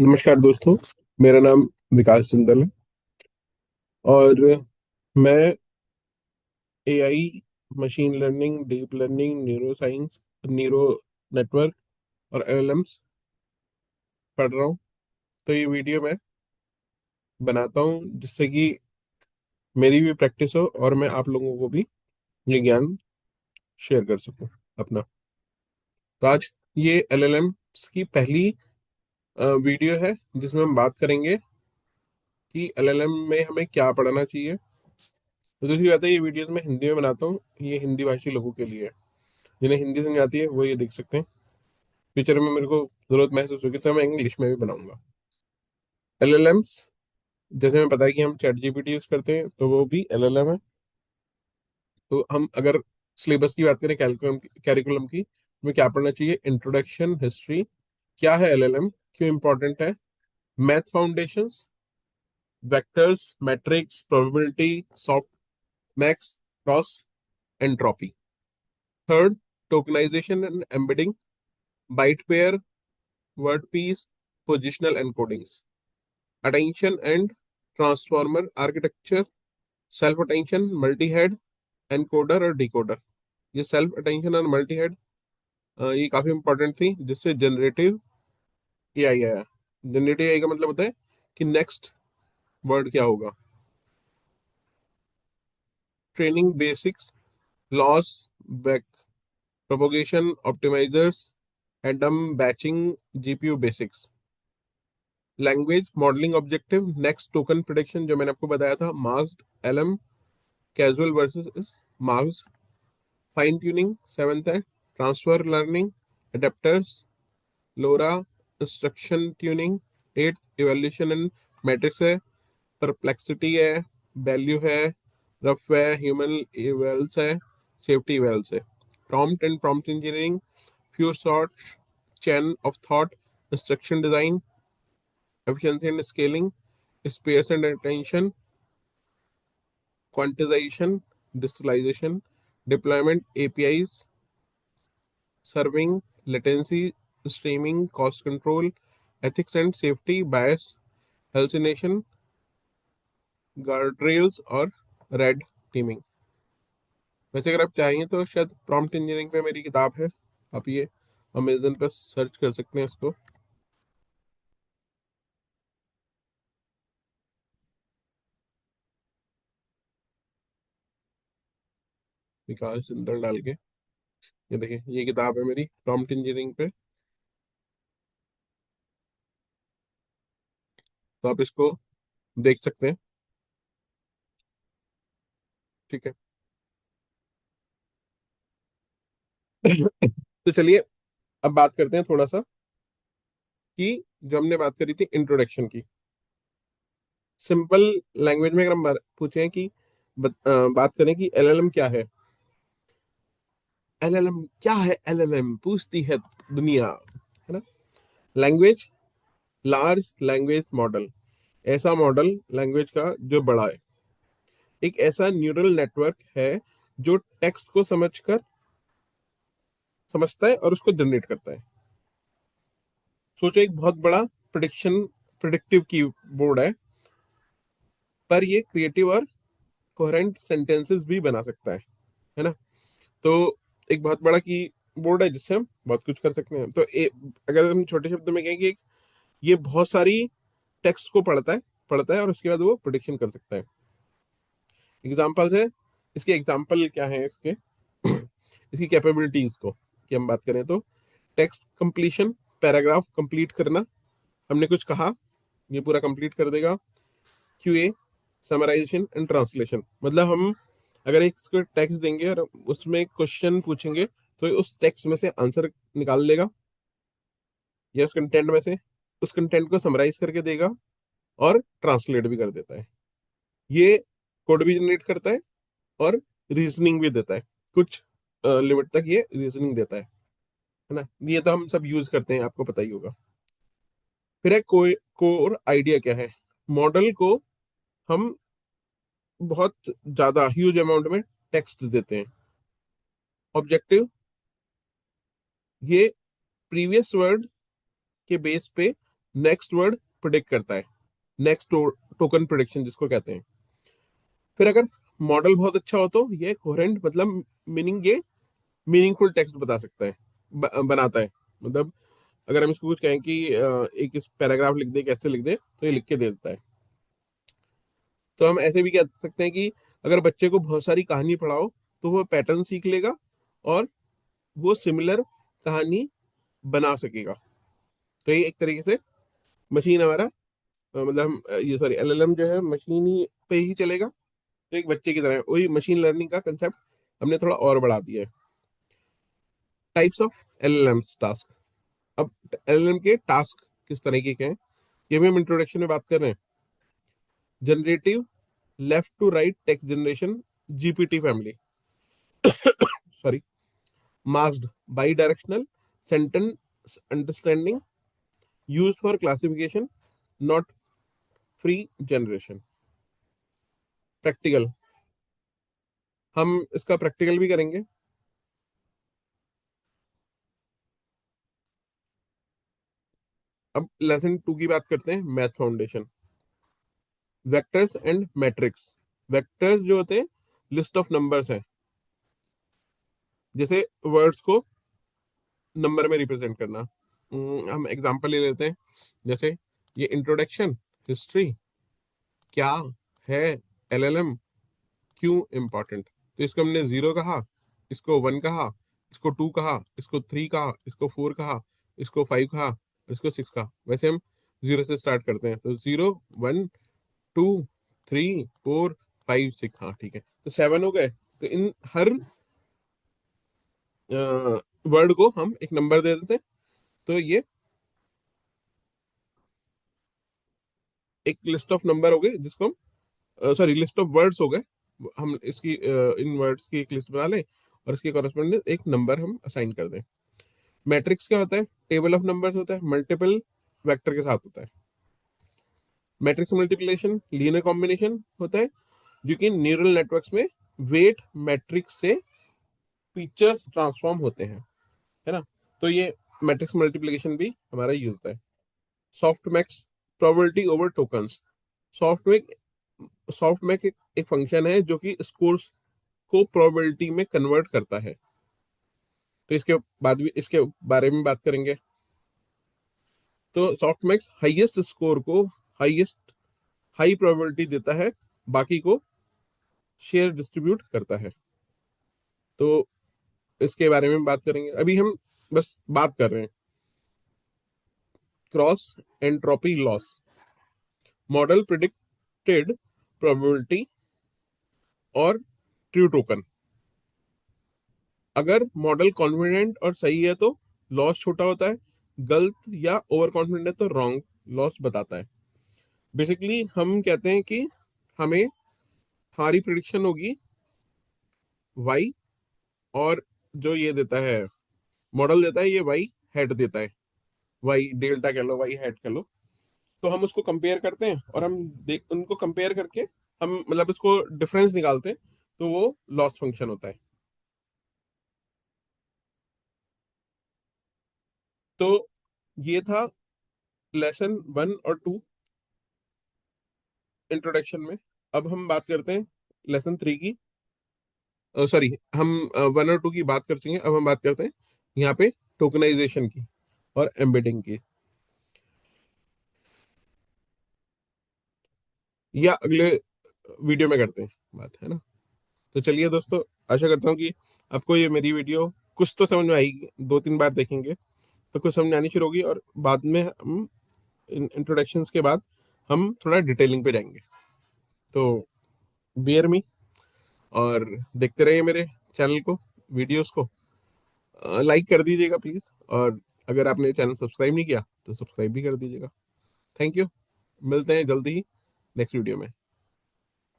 नमस्कार दोस्तों। मेरा नाम विकास जिंदल है और मैं AI, machine learning, deep learning, neuro science, neuro network और एलएलएम्स पढ़ रहा हूँ। तो ये वीडियो मैं बनाता हूँ जिससे कि मेरी भी प्रैक्टिस हो और मैं आप लोगों को भी ये ज्ञान शेयर कर सकूँ अपना। तो आज ये एलएलएम्स की पहली वीडियो है जिसमें हम बात करेंगे कि एलएलएम में हमें क्या पढ़ना चाहिए। तो दूसरी बात है, ये वीडियोस मैं हिंदी में बनाता हूँ, ये हिंदी भाषी लोगों के लिए है। जिन्हें हिंदी समझ आती है वो ये देख सकते हैं। फ्यूचर में मेरे को जरूरत महसूस होगी तो मैं इंग्लिश में भी बनाऊंगा। एलएलएम्स, जैसे हमें पता है कि हम चैट जीपीटी यूज करते हैं तो वो भी एलएलएम है। तो हम अगर सिलेबस की बात करें, कैरिकुलम की, हमें क्या पढ़ना चाहिए? इंट्रोडक्शन, हिस्ट्री, क्या है एलएलएम, क्यों इंपॉर्टेंट है, math foundations, vectors, matrix, probability, soft max, cross, entropy. Third, tokenization and embedding, byte pair, word piece, positional encodings, attention and transformer architecture, self attention, multi head, encoder और decoder. ये self attention और multi head ये काफी important थी, जिससे generative AI आया। Generative AI का मतलब होता है कि नेक्स्ट वर्ड क्या होगा। Training basics, loss, back propagation, optimizers, Adam batching, GPU basics. Language modelling objective, next token prediction जो मैंने आपको बताया था, masked LM, causal versus masked, fine tuning seventh है, transfer learning, adapters, LoRA, instruction tuning, eighth evaluation and metrics है, perplexity है, value है, ROUGE है, ह्यूमन इवेल्स है, सेफ्टी इवेल्स है। Prompt and prompt engineering, few shot, chain of thought, instruction design, efficiency and scaling, space and attention, quantization, digitalization, deployment, APIs, serving, latency, streaming, cost control, ethics and safety, bias, हेल्सिनेशन, guard rails और red teeming. वैसे अगर आप चाहेंगे तो शायद prompt engineering पे मेरी किताब है, आप ये अमेजन पर सर्च कर सकते हैं इसको। विकास जिंदल डाल के, ये देखिए ये किताब है मेरी प्रॉम्प्ट इंजीनियरिंग पे। तो आप इसको देख सकते हैं। ठीक है। तो चलिए अब बात करते हैं थोड़ा सा कि जो हमने बात करी थी इंट्रोडक्शन की। सिंपल लैंग्वेज में अगर हम पूछें कि बात करें कि एलएलएम क्या है। एलएलएम क्या है? एलएलएम पूछती है दुनिया, है ना। लैंग्वेज, लार्ज लैंग्वेज मॉडल, ऐसा मॉडल लैंग्वेज का जो बड़ा है। एक ऐसा न्यूरल नेटवर्क है जो टेक्स्ट को समझता है और उसको जनरेट करता है। सोचो एक बहुत बड़ा प्रिडिक्टिव कीबोर्ड है, पर ये क्रिएटिव और कोहेरेंट सेंटेंसेस भी बना सकता है ना। तो एक बहुत बड़ा कीबोर्ड है जिससे हम बहुत कुछ कर सकते हैं। तो अगर हम छोटे शब्दों में कहें कि ये बहुत सारी टेक्स्ट को पढ़ता है और उसके बाद वो प्रिडिक्शन कर सकता है। एग्जाम्पल्स है, इसके एग्जाम्पल क्या है इसके इसकी कैपेबिलिटीज को कि हम बात करें तो टेक्स्ट कंप्लीशन, पैराग्राफ कंप्लीट करना, हमने कुछ कहा ये पूरा कंप्लीट कर देगा। क्यूए, समराइजेशन एंड ट्रांसलेशन, मतलब हम अगर एक इसको टेक्स्ट देंगे और उसमें क्वेश्चन पूछेंगे तो ये उस टेक्स्ट में से आंसर निकाल लेगा, या उस कंटेंट में से उस कंटेंट को समराइज करके देगा और ट्रांसलेट भी कर देता है। ये कोड भी जनरेट करता है और रीजनिंग भी देता है। कुछ लिमिट तक ये रीजनिंग देता है ना। ये तो हम सब यूज करते हैं, आपको पता ही होगा। फिर है कोई कोर आइडिया क्या है। मॉडल को हम बहुत ज्यादा ह्यूज अमाउंट में टेक्स्ट देते हैं। ऑब्जेक्टिव, ये प्रीवियस वर्ड के बेस पे नेक्स्ट वर्ड प्रिडिक्ट करता है, नेक्स्ट टोकन प्रिडिक्शन जिसको कहते हैं। फिर अगर मॉडल बहुत अच्छा हो तो ये कोहेरेंट मतलब मीनिंग, ये मीनिंगफुल टेक्स्ट बता सकता है, बनाता है। मतलब अगर हम इसको कुछ कहें कि एक इस पैराग्राफ लिख दे, कैसे लिख दे, तो ये लिख के दे देता है। तो हम ऐसे भी कह सकते हैं कि अगर बच्चे को बहुत सारी कहानी पढ़ाओ तो वो पैटर्न सीख लेगा और वो सिमिलर कहानी बना सकेगा। तो ये एक तरीके से मशीन हमारा मतलब ये सॉरी एलएलएम जो है मशीन ही पे ही चलेगा, तो एक बच्चे की तरह है। वही मशीन लर्निंग का कंसेप्ट हमने थोड़ा और बढ़ा दिया है। Types of LLMs, task. अब एलएलएम के टास्क किस तरीके के हैं ये भी हम इंट्रोडक्शन में बात कर रहे हैं। Generative left to right text generation, GPT family. Sorry, masked bidirectional sentence understanding, use for classification, not free generation. Practical, हम इसका प्रैक्टिकल भी करेंगे। अब लेसन 2 की बात करते हैं, math foundation. Vectors and matrix. Vectors जो होते हैं लिस्ट ऑफ नंबर्स हैं, जैसे वर्ड्स को नंबर में रिप्रेजेंट करना। हम एग्जांपल ले लेते हैं, जैसे ये इंट्रोडक्शन, हिस्ट्री, क्या है एलएलएम, क्यों इम्पोर्टेंट। तो इसको हमने 0 कहा, इसको 1 कहा, इसको 2 कहा, इसको 3 कहा, इसको 4 कहा, इसको 5 कहा, इसको 6 कहा। वैसे हम 0 से स्टार्ट करते हैं, तो 0 1 2 3 4 5 6, हाँ ठीक है, तो 7 हो गए। तो इन हर वर्ड को हम एक नंबर दे देते हैं। तो ये एक लिस्ट ऑफ नंबर हो गए जिसको हम सॉरी लिस्ट ऑफ वर्ड्स हो गए। हम इसकी इन वर्ड्स की एक लिस्ट बना लें और इसके कॉरेस्पॉन्डिंग एक नंबर हम असाइन कर दें। मैट्रिक्स क्या होता है? टेबल ऑफ नंबर्स होता है, मल्टीपल वेक्टर के साथ होता है। मैट्रिक्स मल्टीप्लिकेशन लीनियर कॉम्बिनेशन होता है, जो कि न्यूरल नेटवर्क्स में वेट मैट्रिक्स से फीचर्स ट्रांसफॉर्म होते हैं, है ना। तो ये मैट्रिक्स मल्टीप्लिकेशन भी हमारा यूज होता है। Softmax probability over tokens. Softmax softmax एक फंक्शन है जो कि स्कोर्स को प्रोबेबिलिटी में कन्वर्ट करता है। तो इसके बाद भी इसके बारे में बात करेंगे। तो सॉफ्ट मैक्स हाईएस्ट स्कोर को हाईएस्ट हाई प्रोबेबिलिटी देता है, बाकी को शेयर डिस्ट्रीब्यूट करता है। तो इसके बारे में बात करेंगे, अभी हम बस बात कर रहे हैं। Cross entropy loss, model predicted probability और ट्रू टोकन। अगर मॉडल कॉन्फिडेंट और सही है तो लॉस छोटा होता है, गलत या ओवर कॉन्फिडेंट है तो रॉन्ग लॉस बताता है। बेसिकली हम कहते हैं कि हमें हमारी प्रिडिक्शन होगी वाई, और जो ये देता है मॉडल देता है ये वाई हेड देता है, वाई डेल्टा कह लो, वाई हेड कह लो। तो हम उसको कंपेयर करते हैं और हम देख उनको कंपेयर करके हम मतलब इसको डिफरेंस निकालते हैं, तो वो लॉस फंक्शन होता है। तो ये था लेसन 1 और 2 इंट्रोडक्शन में। अब हम बात करते हैं लेसन 3 की। सॉरी, हम 1 और 2 की बात कर चुके हैं, अब हम बात करते हैं यहाँ पे टोकनाइजेशन की और एम्बेडिंग की, या अगले वीडियो में करते हैं बात, है ना। तो चलिए दोस्तों, आशा करता हूँ कि आपको ये मेरी वीडियो कुछ तो समझ में आएगी। 2-3 बार देखेंगे तो कुछ समझ आनी शुरू होगी, और बाद में हम इंट्रोडक्शंस के बाद हम थोड़ा डिटेलिंग पे जाएंगे। तो बियर मी, और देखते रहिए मेरे चैनल को, वीडियोस को लाइक कर दीजिएगा प्लीज, और अगर आपने चैनल सब्सक्राइब नहीं किया तो सब्सक्राइब भी कर दीजिएगा। थैंक यू, मिलते हैं जल्दी ही नेक्स्ट वीडियो में।